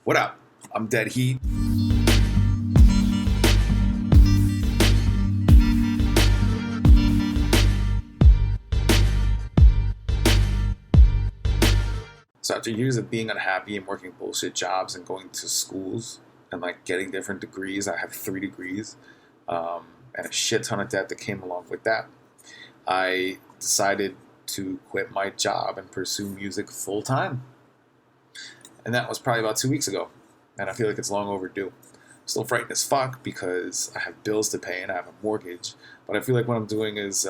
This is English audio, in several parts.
What up? I'm Dead Heat. So after years of being unhappy and working bullshit jobs and going to schools and like getting different degrees, I have 3 degrees, and a shit ton of debt that came along with that. I decided to quit my job and pursue music full time. And that was probably about 2 weeks ago. And I feel like it's long overdue. I'm still frightened as fuck because I have bills to pay and I have a mortgage. But I feel like what I'm doing is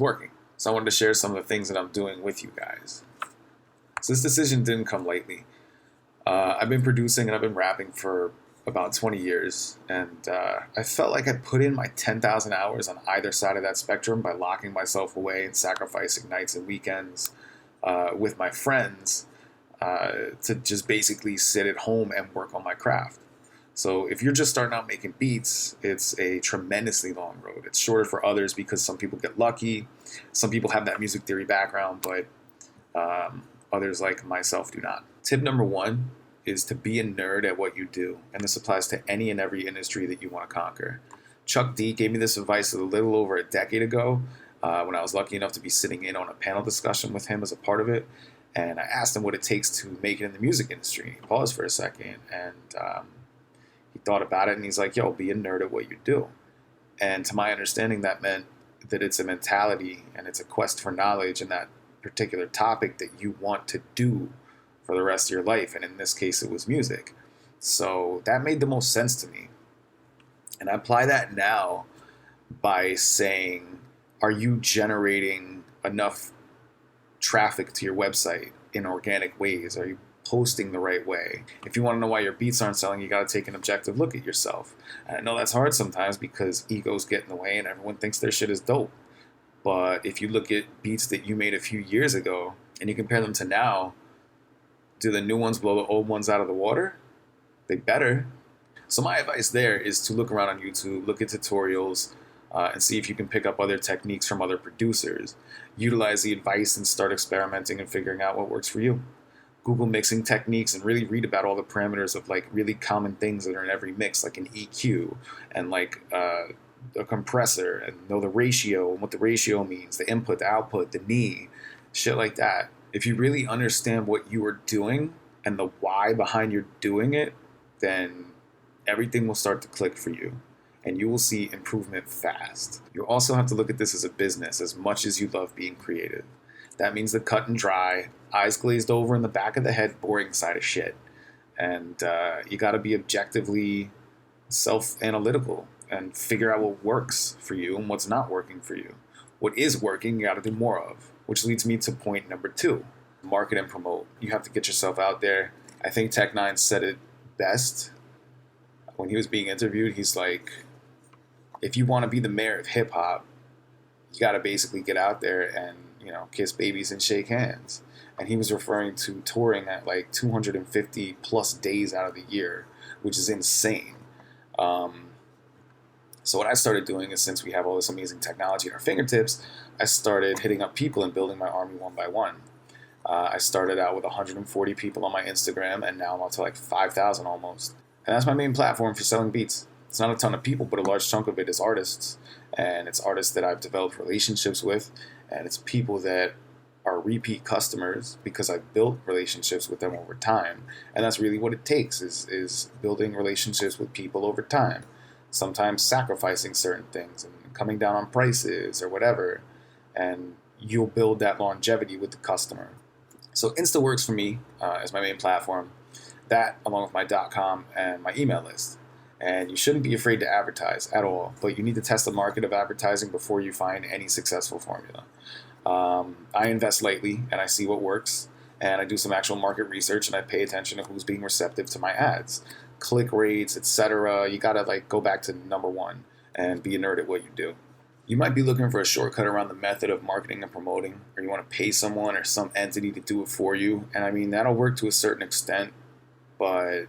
working. So I wanted to share some of the things that I'm doing with you guys. So this decision didn't come lightly. I've been producing and I've been rapping for about 20 years. And I felt like I put in my 10,000 hours on either side of that spectrum by locking myself away and sacrificing nights and weekends with my friends to just basically sit at home and work on my craft. So if you're just starting out making beats, it's a tremendously long road. It's shorter for others because some people get lucky. Some people have that music theory background, but others like myself do not. Tip number 1 is to be a nerd at what you do. And this applies to any and every industry that you want to conquer. Chuck D gave me this advice a little over a decade ago when I was lucky enough to be sitting in on a panel discussion with him as a part of it. And I asked him what it takes to make it in the music industry. He paused for a second and he thought about it and he's like, yo, be a nerd at what you do. And to my understanding, that meant that it's a mentality and it's a quest for knowledge in that particular topic that you want to do for the rest of your life. And in this case, it was music. So that made the most sense to me. And I apply that now by saying, are you generating enough traffic to your website in organic ways? Are you posting the right way? If you want to know why your beats aren't selling, you got to take an objective look at yourself. And I know that's hard sometimes because egos get in the way and everyone thinks their shit is dope. But if you look at beats that you made a few years ago and you compare them to now, do the new ones blow the old ones out of the water? They better. So my advice there is to look around on YouTube, look at tutorials, and see if you can pick up other techniques from other producers. Utilize the advice and start experimenting and figuring out what works for you. Google mixing techniques and really read about all the parameters of like really common things that are in every mix, like an EQ and like a compressor, and know the ratio and what the ratio means, the input, the output, the knee, shit like that. If you really understand what you are doing and the why behind your doing it, then everything will start to click for you and you will see improvement fast. You also have to look at this as a business as much as you love being creative. That means the cut and dry, eyes glazed over in the back of the head, boring side of shit. And you got to be objectively self-analytical and figure out what works for you and what's not working for you. What is working, you got to do more of, which leads me to point number 2, market and promote. You have to get yourself out there. I think Tech9 said it best when he was being interviewed. He's like, if you want to be the mayor of hip hop, you got to basically get out there and, kiss babies and shake hands. And he was referring to touring at like 250 plus days out of the year, which is insane. So what I started doing is, since we have all this amazing technology at our fingertips, I started hitting up people and building my army one by one. I started out with 140 people on my Instagram, and now I'm up to like 5,000 almost. And that's my main platform for selling beats. It's not a ton of people, but a large chunk of it is artists. And it's artists that I've developed relationships with, and it's people that are repeat customers because I've built relationships with them over time. And that's really what it takes, is building relationships with people over time. Sometimes sacrificing certain things and coming down on prices or whatever, and you'll build that longevity with the customer. So Insta works for me as my main platform, that along with my .com and my email list. And you shouldn't be afraid to advertise at all, but you need to test the market of advertising before you find any successful formula. I invest lightly and I see what works, and I do some actual market research and I pay attention to who's being receptive to my ads. Click rates, etc. You gotta go back to number 1 and be a nerd at what you do. You might be looking for a shortcut around the method of marketing and promoting, or you want to pay someone or some entity to do it for you. And I mean, that'll work to a certain extent, but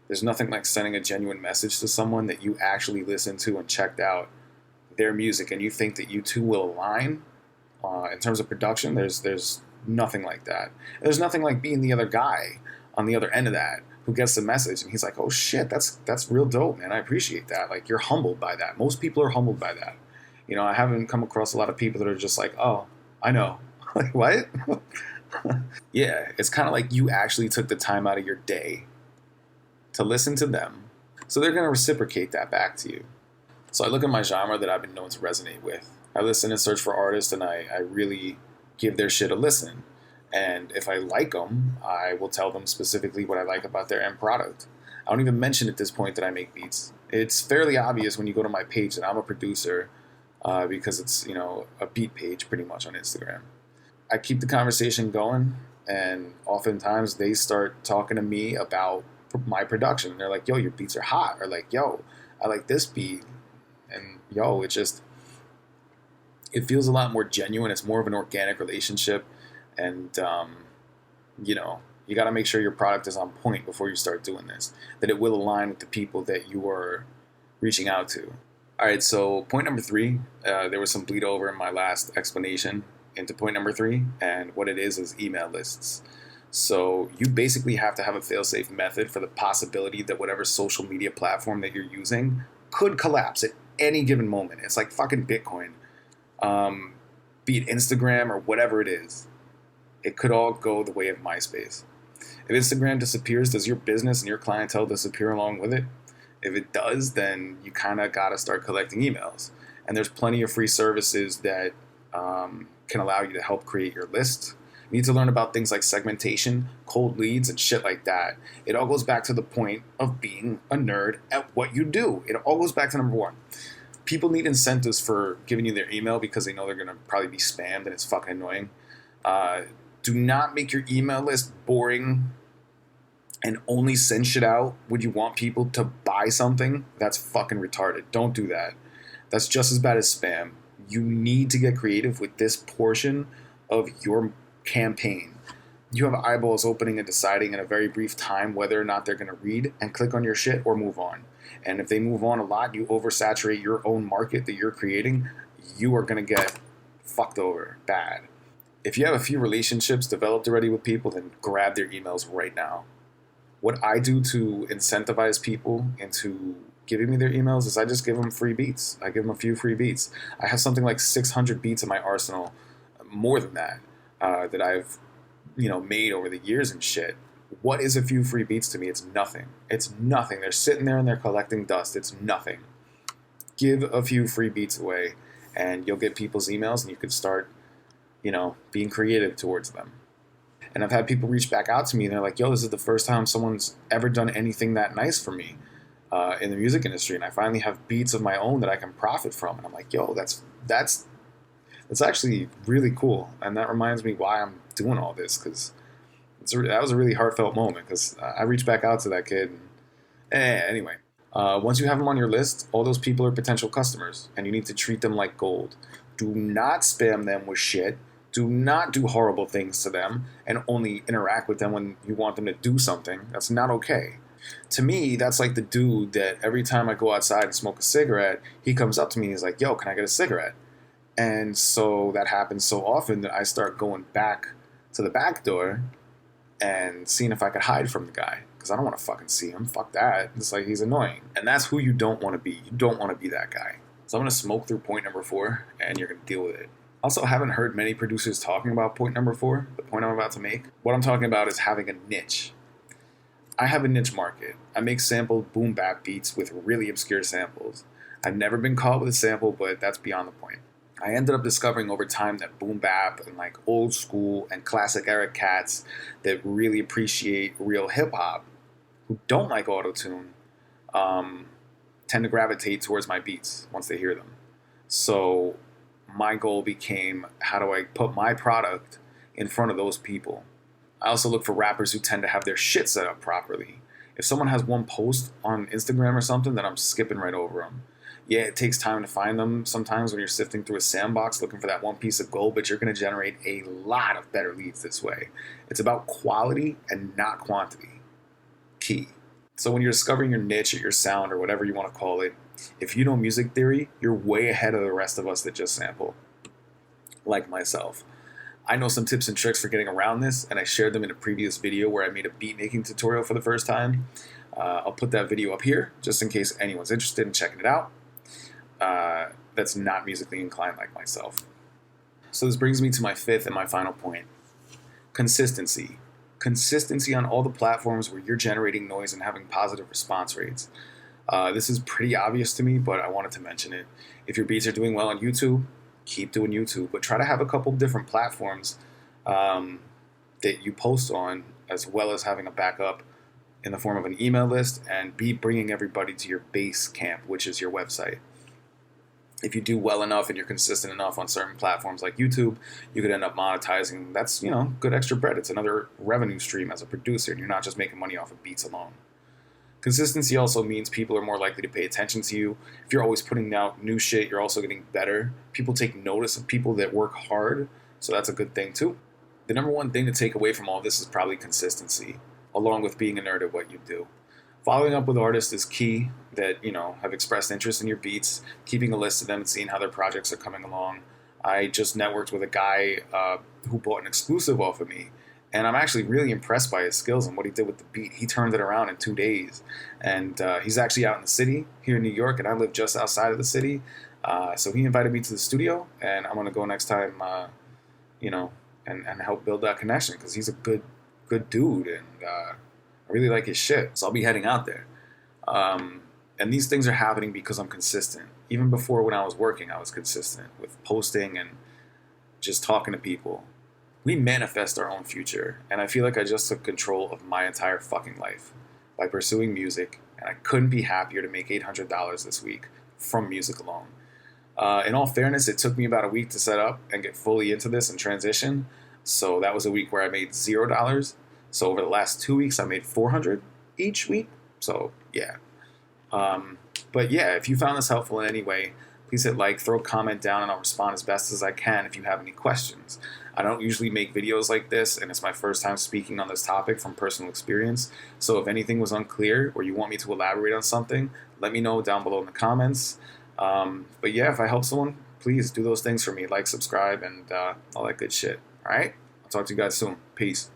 there's nothing like sending a genuine message to someone that you actually listened to and checked out their music and you think that you two will align in terms of production. There's nothing like that. There's nothing like being the other guy on the other end of that who gets the message and he's like, oh shit, that's real dope, man. I appreciate that. Like, you're humbled by that. Most people are humbled by that. You know, I haven't come across a lot of people that are just like, oh, I know. Like, what? Yeah, it's kind of like you actually took the time out of your day to listen to them. So they're going to reciprocate that back to you. So I look at my genre that I've been known to resonate with. I listen and search for artists, and I really give their shit a listen. And if I like them, I will tell them specifically what I like about their end product. I don't even mention at this point that I make beats. It's fairly obvious when you go to my page that I'm a producer because it's, you know, a beat page pretty much on Instagram. I keep the conversation going, and oftentimes they start talking to me about my production. They're like, yo, your beats are hot. Or like, yo, I like this beat. And yo, it feels a lot more genuine. It's more of an organic relationship. And, you know, you got to make sure your product is on point before you start doing this, that it will align with the people that you are reaching out to. All right, so point number 3, there was some bleed over in my last explanation into point number 3, and what it is email lists. So you basically have to have a fail-safe method for the possibility that whatever social media platform that you're using could collapse at any given moment. It's like fucking Bitcoin, be it Instagram or whatever it is. It could all go the way of MySpace. If Instagram disappears, does your business and your clientele disappear along with it? If it does, then you kind of got to start collecting emails. And there's plenty of free services that can allow you to help create your list. You need to learn about things like segmentation, cold leads, and shit like that. It all goes back to the point of being a nerd at what you do. It all goes back to number 1. People need incentives for giving you their email because they know they're going to probably be spammed and it's fucking annoying. Do not make your email list boring and only send shit out when you want people to buy something. That's fucking retarded. Don't do that. That's just as bad as spam. You need to get creative with this portion of your campaign. You have eyeballs opening and deciding in a very brief time whether or not they're going to read and click on your shit or move on. And if they move on a lot, you oversaturate your own market that you're creating, you are going to get fucked over bad. If you have a few relationships developed already with people, then grab their emails right now. What I do to incentivize people into giving me their emails is I just give them free beats. I give them a few free beats. I have something like 600 beats in my arsenal, more than that, that I've, you know, made over the years and shit. What is a few free beats to me? It's nothing. It's nothing. They're sitting there and they're collecting dust. It's nothing. Give a few free beats away and you'll get people's emails and you can start, you know, being creative towards them. And I've had people reach back out to me and they're like, yo, this is the first time someone's ever done anything that nice for me in the music industry. And I finally have beats of my own that I can profit from. And I'm like, yo, that's actually really cool. And that reminds me why I'm doing all this, because that was a really heartfelt moment, because I reached back out to that kid. Anyway, once you have them on your list, all those people are potential customers and you need to treat them like gold. Do not spam them with shit. Do not do horrible things to them and only interact with them when you want them to do something. That's not okay. To me, that's like the dude that every time I go outside and smoke a cigarette, he comes up to me and he's like, yo, can I get a cigarette? And so that happens so often that I start going back to the back door and seeing if I could hide from the guy, because I don't want to fucking see him. Fuck that. It's like, he's annoying. And that's who you don't want to be. You don't want to be that guy. So I'm going to smoke through point number 4 and you're going to deal with it. Also, I haven't heard many producers talking about point number 4, the point I'm about to make. What I'm talking about is having a niche. I have a niche market. I make sampled boom bap beats with really obscure samples. I've never been caught with a sample, but that's beyond the point. I ended up discovering over time that boom bap and like old school and classic era cats that really appreciate real hip hop, who don't like autotune, tend to gravitate towards my beats once they hear them. So my goal became, how do I put my product in front of those people? I also look for rappers who tend to have their shit set up properly. If someone has one post on Instagram or something, then I'm skipping right over them. Yeah, it takes time to find them sometimes when you're sifting through a sandbox looking for that one piece of gold, but you're going to generate a lot of better leads this way. It's about quality and not quantity. Key. So when you're discovering your niche or your sound or whatever you want to call it, if you know music theory, you're way ahead of the rest of us that just sample, like myself. I know some tips and tricks for getting around this, and I shared them in a previous video where I made a beat making tutorial for the first time. I'll put that video up here just in case anyone's interested in checking it out. That's not musically inclined like myself. So this brings me to my fifth and my final point. Consistency. Consistency on all the platforms where you're generating noise and having positive response rates. This is pretty obvious to me, but I wanted to mention it. If your beats are doing well on YouTube, keep doing YouTube, but try to have a couple different platforms that you post on, as well as having a backup in the form of an email list, and be bringing everybody to your base camp, which is your website. If you do well enough and you're consistent enough on certain platforms like YouTube, you could end up monetizing. That's, good extra bread. It's another revenue stream as a producer, and you're not just making money off of beats alone. Consistency also means people are more likely to pay attention to you. If you're always putting out new shit, you're also getting better. People take notice of people that work hard, so that's a good thing too. The number one thing to take away from all this is probably consistency, along with being a nerd at what you do. Following up with artists is key that, have expressed interest in your beats, keeping a list of them and seeing how their projects are coming along. I just networked with a guy who bought an exclusive off of me, and I'm actually really impressed by his skills and what he did with the beat. He turned it around in 2 days, and he's actually out in the city here in New York, and I live just outside of the city. So he invited me to the studio, and I'm going to go next time, and help build that connection, because he's a good dude, and I really like his shit, so I'll be heading out there. And these things are happening because I'm consistent. Even before, when I was working, I was consistent with posting and just talking to people. We manifest our own future, and I feel like I just took control of my entire fucking life by pursuing music, and I couldn't be happier to make $800 this week from music alone. In all fairness, it took me about a week to set up and get fully into this and transition, so that was a week where I made $0. So over the last 2 weeks, I made $400 each week. So yeah. But yeah, if you found this helpful in any way, please hit like, throw a comment down, and I'll respond as best as I can if you have any questions. I don't usually make videos like this, and it's my first time speaking on this topic from personal experience. So if anything was unclear or you want me to elaborate on something, let me know down below in the comments. But yeah, if I help someone, please do those things for me. Like, subscribe, and all that good shit. All right? I'll talk to you guys soon. Peace.